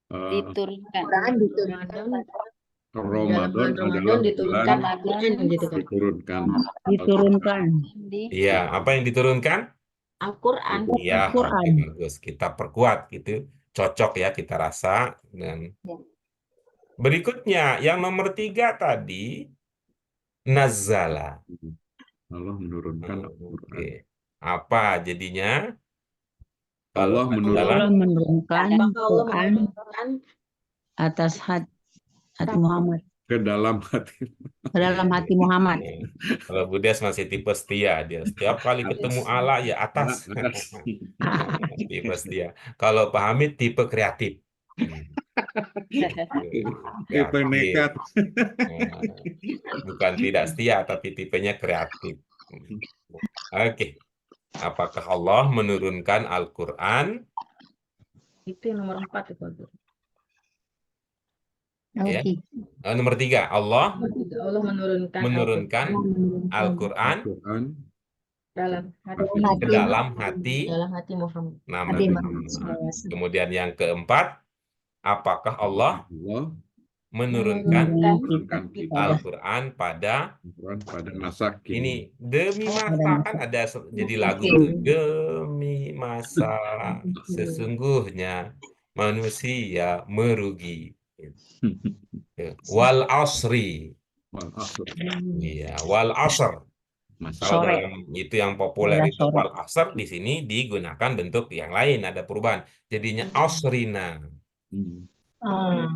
Diturunkan. Quran diturunkan Ramadan, Ramadan bulan adalah Ramadan diturunkan bulan Al-Quran gitu kan. diturunkan. Diturunkan. Di Iya, apa yang diturunkan? Al-Quran. Iya, Al-Quran. oke, bagus. Kita perkuat gitu. Cocok ya kita rasa. Dan berikutnya, yang nomor 3 tadi, nazala. Allah menurunkan Al-Quran. Oke. Apa jadinya? Allah Kalau menurunkan nazala, Allah menurunkan Apakah Allah Quran menurunkan atas hati Muhammad. ke dalam hati. Ke dalam hati Muhammad. kalau Budes masih tipe setia, dia setiap kali ketemu Allah ya atas. Atas. Tipe setia. Kalau Pak Hamid tipe kreatif. Tipe nekat. Nah, bukan tidak setia, tapi tipenya kreatif. Oke. Apakah Allah menurunkan Al-Quran? itu yang nomor 4 itu Pak. Ya. Oke. Nomor 3, Allah Allah menurunkan menurunkan Al-Quran Al-Quran dalam hati ke dalam hati dalam hati Muhammad. Nabi Hati Muhammad. Muhammad. Kemudian yang keempat, apakah Allah Allah menurunkan menurunkan kita Al-Quran pada Al-Quran pada masa kini. ini demi masa kan ada jadi lagu tuh demi masa sesungguhnya manusia merugi. Wal asri. Wal asr. Iya, wal asr. Masa Kalau Sore. dalam itu yang populer Pada itu sore. wal asr, di sini digunakan bentuk yang lain, ada perubahan. Jadinya asrina. Hmm. Oh,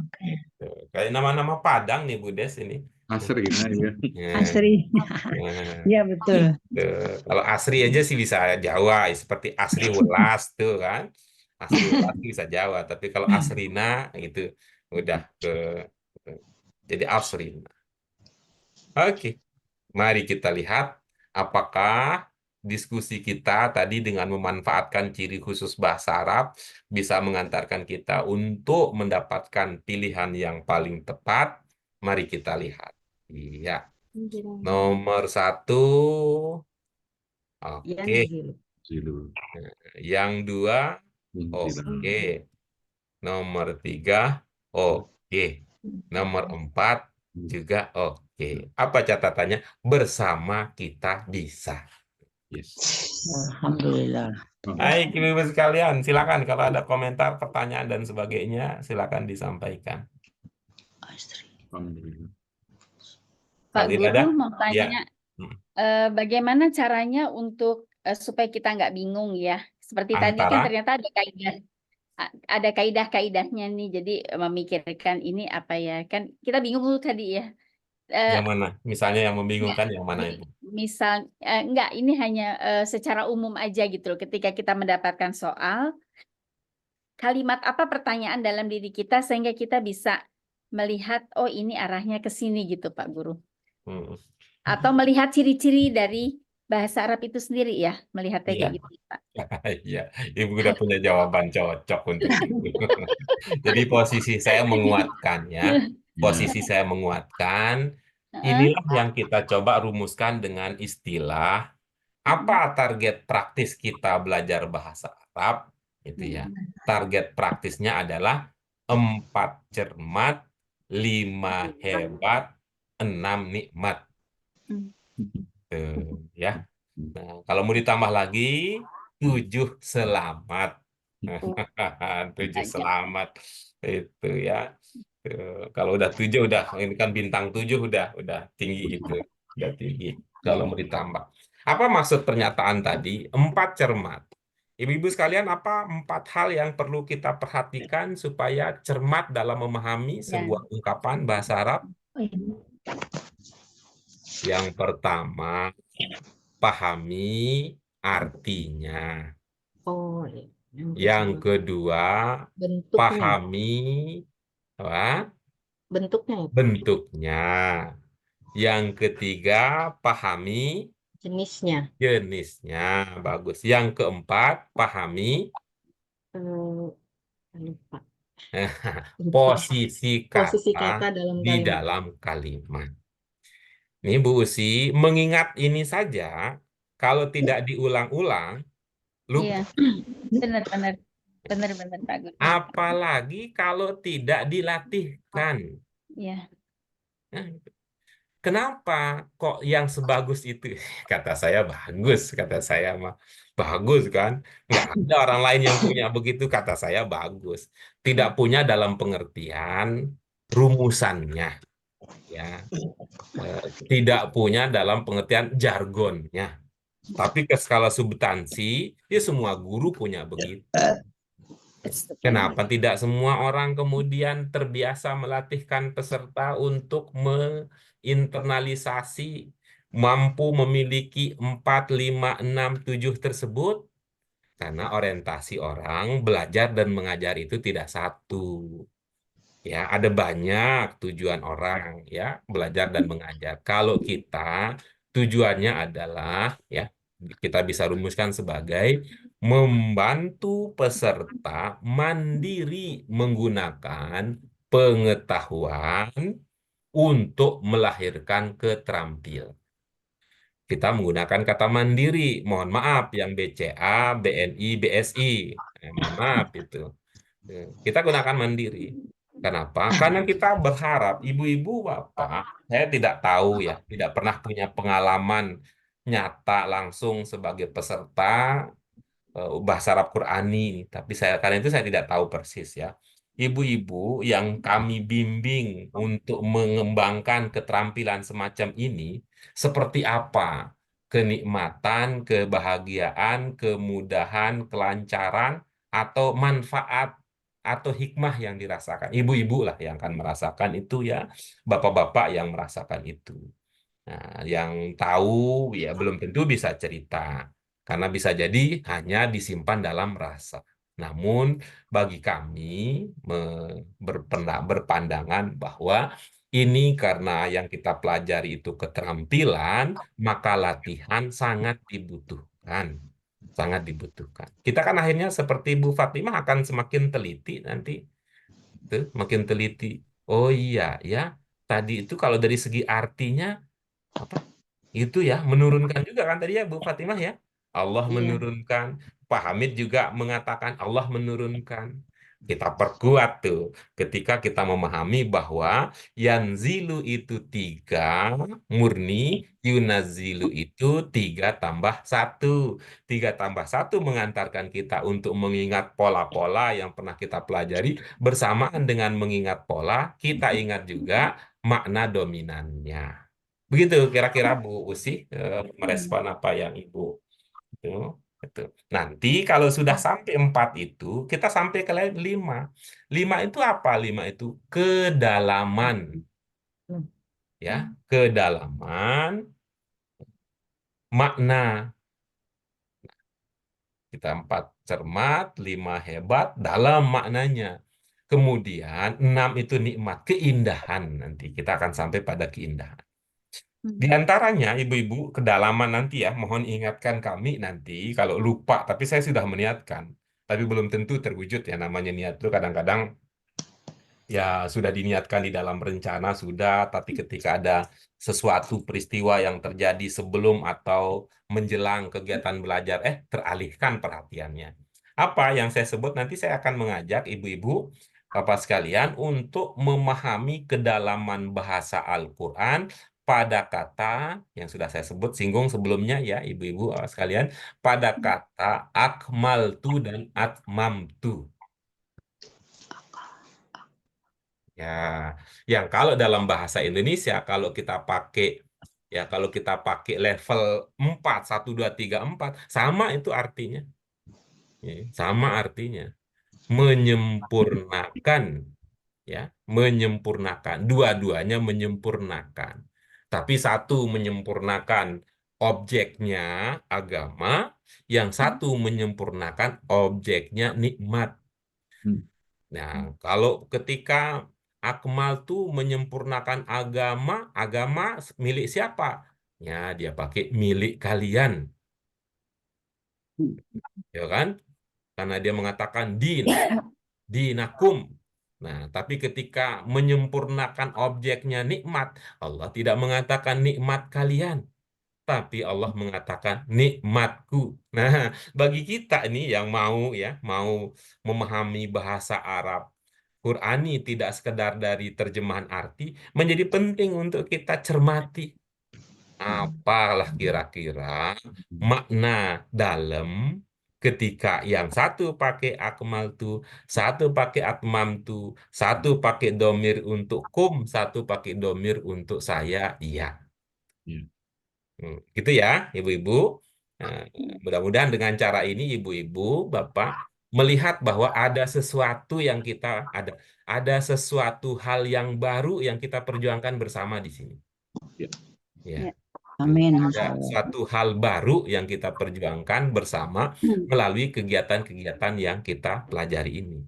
Tuh, kayak nama-nama Padang nih Budes ini. Asrina ya. Nah, Asri. nah, Iya betul. tuh. Kalau asri aja sih bisa Jawa, seperti asri welas tuh kan. Asri welas bisa Jawa, tapi kalau asrina itu udah jadi asrina. Oke. Mari kita lihat apakah diskusi kita tadi dengan memanfaatkan ciri khusus bahasa Arab bisa mengantarkan kita untuk mendapatkan pilihan yang paling tepat. Mari kita lihat. Iya. Nomor 1. Oke. Zilu. Yang 2. Unzila. Oke. Nomor 3. Oke. Nomor 4 juga oke. Apa catatannya? Bersama kita bisa. Yes. Alhamdulillah. Baik, Ibu-ibu sekalian, silakan kalau ada komentar, pertanyaan dan sebagainya, silakan disampaikan. Asri. Alhamdulillah. Pak Kalau tidak ada, Guru mau ya. tanya, bagaimana caranya untuk supaya kita nggak bingung ya? Seperti tadi kan Antara ternyata ada kaidah-kaidahnya nih. Jadi memikirkan ini apa ya? Kan kita bingung tuh tadi ya. yang mana? Misalnya yang membingungkan yang mana itu? Misal enggak, ini hanya secara umum aja gitu loh. Ketika kita mendapatkan soal, kalimat apa pertanyaan dalam diri kita sehingga kita bisa melihat, oh ini arahnya ke sini gitu Pak Guru. Hmm. Atau melihat ciri-ciri dari bahasa Arab itu sendiri ya, melihatnya kayak gitu Pak. Iya, Ibu udah punya jawaban cocok untuk itu. Jadi posisi saya menguatkan ya. Posisi saya menguatkan. Inilah yang kita coba rumuskan dengan istilah apa target praktis kita belajar bahasa Arab itu ya. Target praktisnya adalah 4 cermat, 5 hebat, 6 nikmat. Tuh, ya. Nah, kalau mau ditambah lagi 7 selamat. 7 selamat itu ya. Kalau udah 7 udah ini kan bintang 7 udah tinggi itu. Udah tinggi. Kalau mau ditambah. Apa maksud pernyataan tadi? 4 cermat. Ibu-ibu sekalian, apa 4 hal yang perlu kita perhatikan supaya cermat dalam memahami sebuah ungkapan bahasa Arab? Yang pertama, pahami artinya. Oh, iya. Yang kedua, bentuknya. pahami apa? Bentuknya ya, Pak. Bentuknya. Yang ketiga, pahami Jenisnya. jenisnya. Bagus. Yang keempat, pahami Lupa. Posisi Posisi kata kata dalam di kalimat. dalam kalimat. Nih Bu Usi, mengingat ini saja, kalau tidak diulang-ulang, lupa. Iya, benar-benar. Benar-benar bagus. Apalagi kalau tidak dilatihkan. Iya. Nah, kenapa kok yang sebagus itu? Kata saya bagus, kata saya mah bagus kan. Nggak ada orang lain yang punya begitu, kata saya bagus. Tidak punya dalam pengertian rumusannya, ya. Tidak punya dalam pengertian jargonnya. Tapi ke skala substansi, ya semua guru punya begitu. Kenapa tidak semua orang kemudian terbiasa melatihkan peserta untuk menginternalisasi, mampu memiliki 4, 5, 6, 7 tersebut? Karena orientasi orang belajar dan mengajar itu tidak satu. Ya, ada banyak tujuan orang ya belajar dan mengajar. Kalau kita tujuannya adalah ya kita bisa rumuskan sebagai membantu peserta mandiri menggunakan pengetahuan untuk melahirkan keterampilan. Kita menggunakan kata mandiri. Mohon maaf yang BCA, BNI, BSI. Mohon maaf itu. Kita gunakan mandiri. Kenapa? Karena kita berharap ibu-ibu, bapak, saya tidak tahu ya, tidak pernah punya pengalaman nyata langsung sebagai peserta bahasa Arab Qurani ini. Tapi saya karena itu saya tidak tahu persis ya. Ibu-ibu yang kami bimbing untuk mengembangkan keterampilan semacam ini seperti apa? Kenikmatan, kebahagiaan, kemudahan, kelancaran, atau manfaat atau hikmah yang dirasakan. Ibu-ibu lah yang akan merasakan itu ya, bapak-bapak yang merasakan itu. Nah, yang tahu ya belum tentu bisa cerita. Karena bisa jadi hanya disimpan dalam rasa. Namun bagi kami berpandangan bahwa ini karena yang kita pelajari itu keterampilan, maka latihan sangat dibutuhkan. Sangat dibutuhkan. Kita kan akhirnya seperti Bu Fatimah akan semakin teliti nanti. Tuh, makin teliti. Oh iya ya, tadi itu kalau dari segi artinya apa? Itu ya, menurunkan juga kan tadi ya Bu Fatimah ya. Allah Iya. menurunkan. Pak Hamid juga mengatakan Allah menurunkan. Kita perkuat tuh ketika kita memahami bahwa yanzilu itu 3 murni, yunazilu itu 3 tambah 1. 3 tambah 1 mengantarkan kita untuk mengingat pola-pola yang pernah kita pelajari. Bersamaan dengan mengingat pola, kita ingat juga makna dominannya. Begitu kira-kira Bu Usi merespon apa yang Ibu itu. Itu. Nanti kalau sudah sampai 4 itu, kita sampai ke 5. 5 itu apa? 5 itu kedalaman. Ya, kedalaman makna. Kita 4 cermat, 5 hebat dalam maknanya. Kemudian 6 itu nikmat, keindahan nanti. Kita akan sampai pada keindahan. Di antaranya, ibu-ibu, kedalaman nanti ya, mohon ingatkan kami nanti, kalau lupa, tapi saya sudah meniatkan, tapi belum tentu terwujud ya, namanya niat itu kadang-kadang ya sudah diniatkan di dalam rencana, sudah, tapi ketika ada sesuatu peristiwa yang terjadi sebelum atau menjelang kegiatan belajar, teralihkan perhatiannya. Apa yang saya sebut nanti saya akan mengajak ibu-ibu, Bapak sekalian, untuk memahami kedalaman bahasa Al-Quran pada kata yang sudah saya sebut singgung sebelumnya ya ibu-ibu sekalian pada kata akmaltu dan atmamtu ya yang kalau dalam bahasa Indonesia kalau kita pakai level 4 1 2 3 4 sama itu artinya ya, sama artinya menyempurnakan ya menyempurnakan dua-duanya menyempurnakan tapi satu menyempurnakan objeknya agama yang satu menyempurnakan objeknya nikmat. Nah kalau ketika akmal tuh menyempurnakan agama milik siapa ya dia pakai milik kalian ya kan karena dia mengatakan dinakum Nah, tapi ketika menyempurnakan objeknya nikmat, Allah tidak mengatakan nikmat kalian, tapi Allah mengatakan nikmatku. Nah, bagi kita ini yang mau memahami bahasa Arab Qur'ani tidak sekedar dari terjemahan arti, menjadi penting untuk kita cermati. Apalah kira-kira makna dalam ketika yang satu pakai akmaltu, satu pakai atmamtu, satu pakai domir untuk kum, satu pakai domir untuk saya. Iya. Gitu ya, ibu-ibu. Nah, mudah-mudahan dengan cara ini ibu-ibu, bapak melihat bahwa ada sesuatu yang ada sesuatu hal yang baru yang kita perjuangkan bersama di sini. Ya. Amin. Ada suatu hal baru yang kita perjuangkan bersama melalui kegiatan-kegiatan yang kita pelajari ini.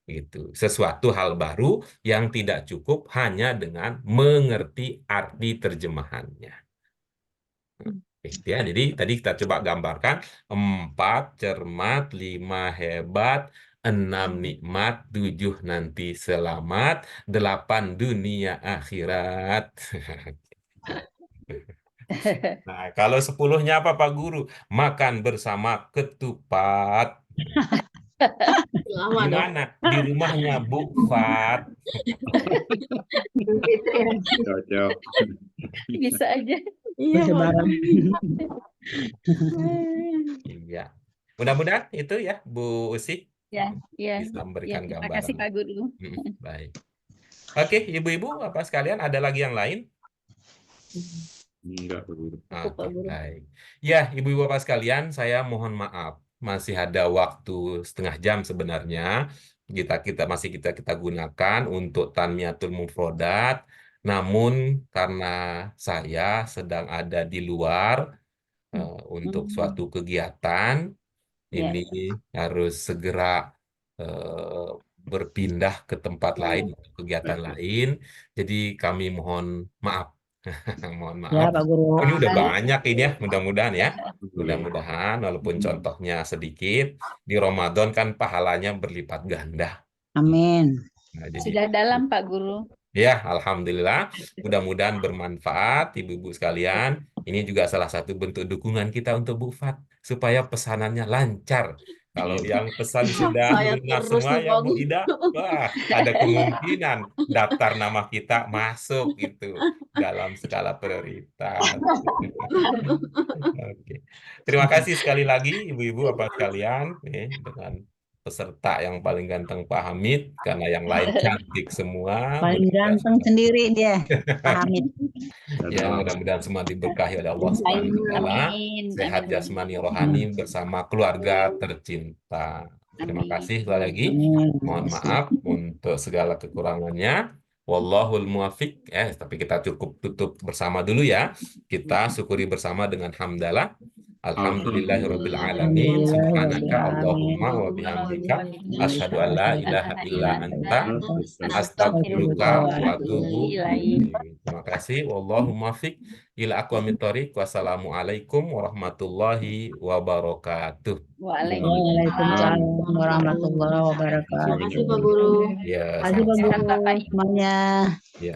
Gitu. Sesuatu hal baru yang tidak cukup hanya dengan mengerti arti terjemahannya. Ya, jadi tadi kita coba gambarkan 4 cermat, 5 hebat, 6 nikmat, 7 nanti selamat, 8 dunia akhirat. Nah, kalau 10-nya apa Pak Guru? Makan bersama ketupat. Lama Di dong. mana? Di rumahnya Bu Fat. Cocok. Bisa aja. Iya, Pak. Bersebaran. Iya. Mudah-mudahan itu ya Bu Usi Ya, ya, bisa ya. memberikan Terima gambaran. kasih Pak Guru. Baik. Oke, ibu-ibu, apa sekalian ada lagi yang lain? Enggak, Pak Guru. Cukup, Pak Guru. Baik. Ya, ibu-ibu bapak sekalian, saya mohon maaf. Masih ada waktu setengah jam sebenarnya. Kita gunakan untuk Tanmiyatul Mufrodat. Namun karena saya sedang ada di luar untuk suatu kegiatan, Ya. ini harus segera berpindah ke tempat lain, untuk kegiatan lain. Jadi kami mohon maaf. Mohon Ya, maaf. Pak Guru. Ini udah banyak ini ya, mudah-mudahan ya. Mudah-mudahan walaupun contohnya sedikit, di Ramadan kan pahalanya berlipat ganda. Amin. Nah, jadi Sudah dalam Pak Guru. ya, alhamdulillah. Mudah-mudahan bermanfaat, ibu-ibu sekalian. Ini juga salah satu bentuk dukungan kita untuk Bu Fat supaya pesanannya lancar. Kalau yang pesan sudah Saya lunas terus semua nih, ya Pak Bu Guru. Ida, wah ada kemungkinan daftar nama kita masuk gitu dalam skala prioritas. Oke. Terima kasih sekali lagi ibu-ibu bapak sekalian dengan peserta yang paling ganteng Pak Hamid karena yang lain cantik semua. Paling ganteng sendiri dia, Pak Hamid. Ya, mudah-mudahan semua diberkahi oleh Allah Subhanahu wa taala. Amin. Sehat Amin. jasmani rohani bersama keluarga tercinta. Terima Amin. kasih sekali lagi. Amin. Mohon maaf untuk segala kekurangannya. Wallahul muwafiq. Tapi kita cukup tutup bersama dulu ya. Kita syukuri bersama dengan hamdalah. Alhamdulillahirabbil alamin. Subhanaka Allahumma wa bihamdika asyhadu an la ilaha illa anta astagfiruka wa atubu ilaik. Terima kasih. Wallahul muwafiq ila aqwamit thoriq. Wassalamualaikum warahmatullahi wabarakatuh. Waalaikumsalam warahmatullahi Terima kasih, wabarakatuh. Pak Guru. Ya, Terima kasih Pak sama-sama. Guru semuanya.